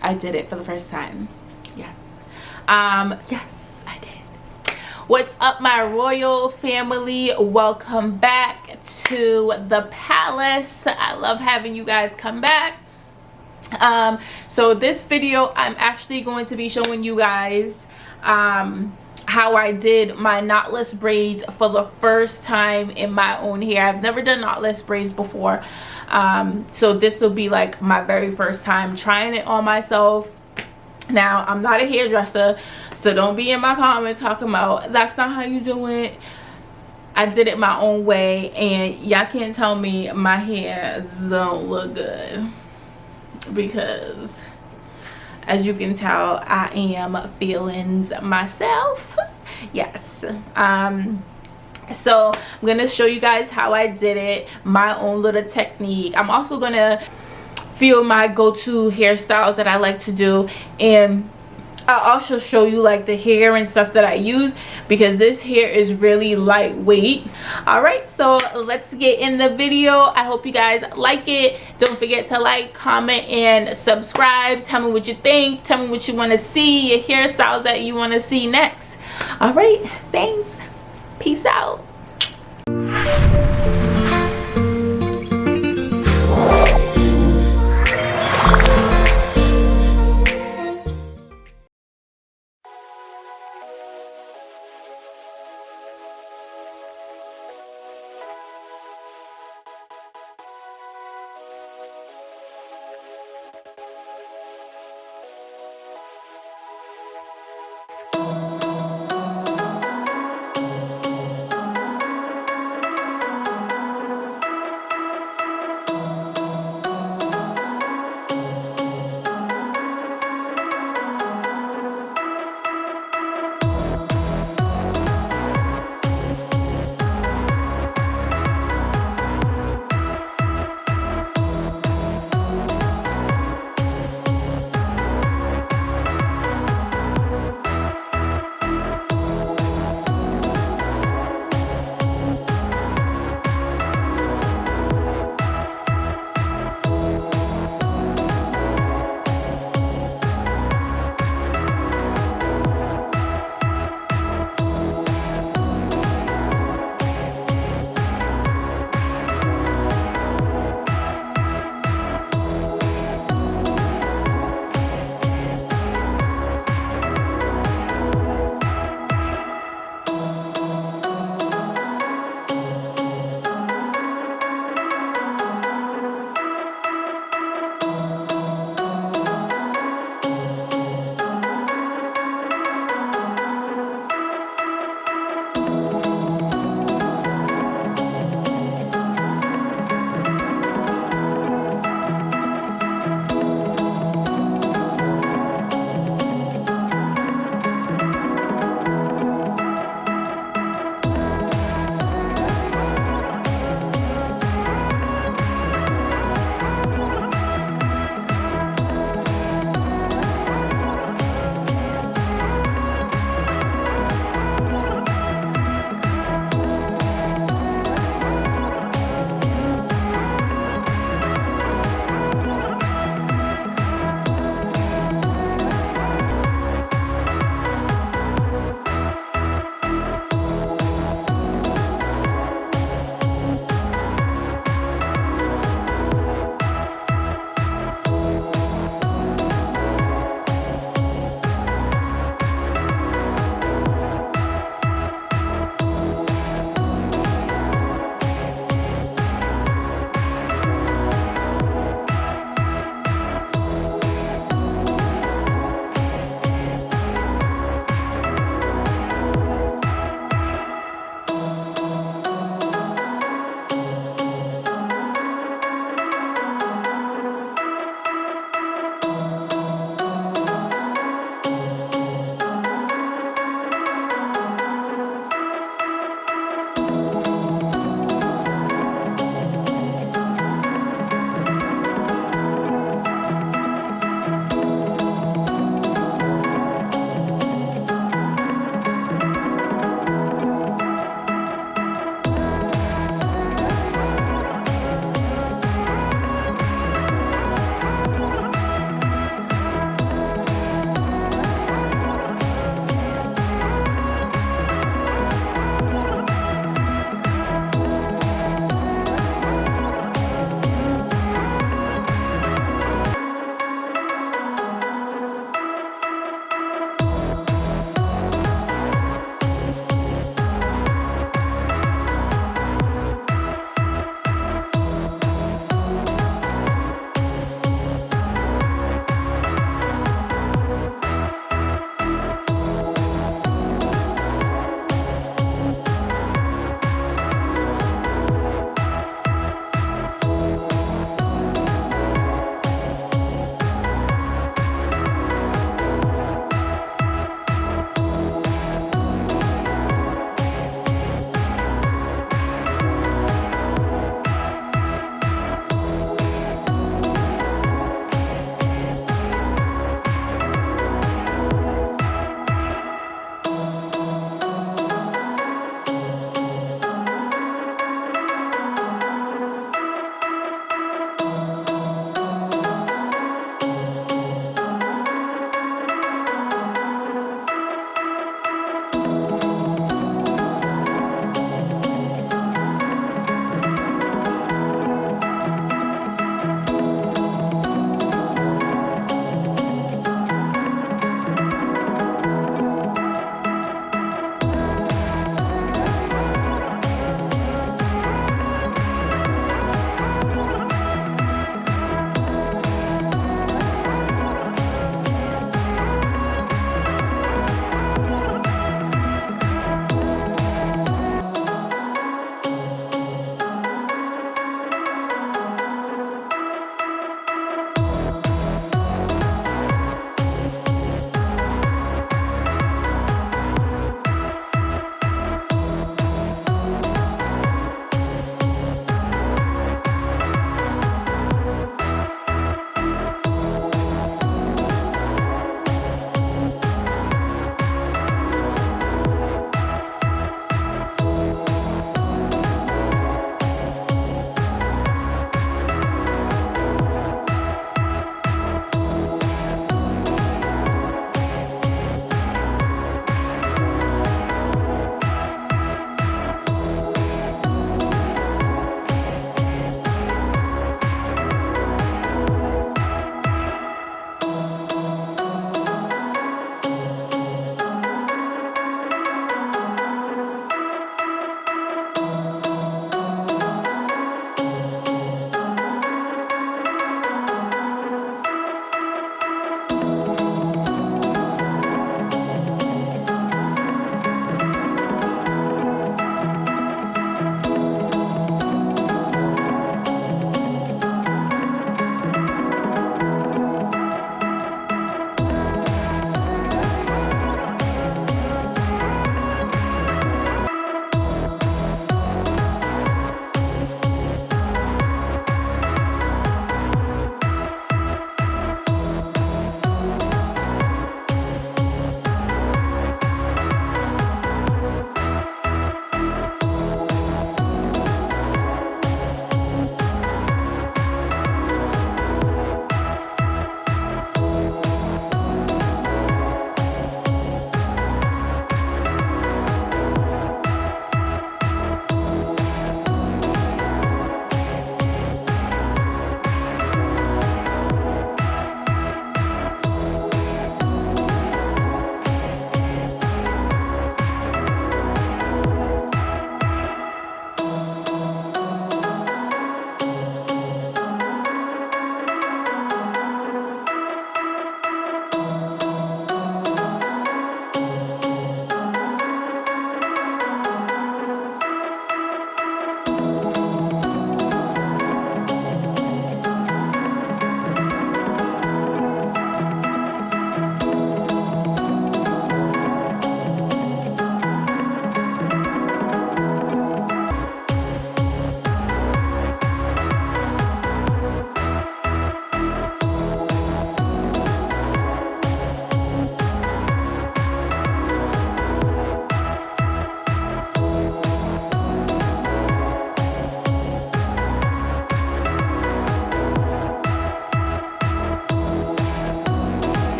I did it for the first time. Yes. Yes, I did. What's up, my royal family? Welcome back to the palace. I love having you guys come back. So this video, I'm actually going to be showing you guys how I did my knotless braids for the first time in my own hair. I've never done knotless braids before, so this will be like my very first time trying it on myself. Now, I'm not a hairdresser, so don't be in my comments talking about that's not how you do it. I did it my own way, and y'all can't tell me my hair don't look good, because as you can tell, I am feelings myself. Yes. So I'm gonna show you guys how I did it, my own little technique. I'm also gonna feel my go-to hairstyles that I like to do, and I'll also show you like the hair and stuff that I use, because this hair is really lightweight. All right, so let's get in the video. I hope you guys like it. Don't forget to like, comment, and subscribe. Tell me what you think. Tell me what you want to see, your hairstyles that you want to see next. All right, thanks. Peace out.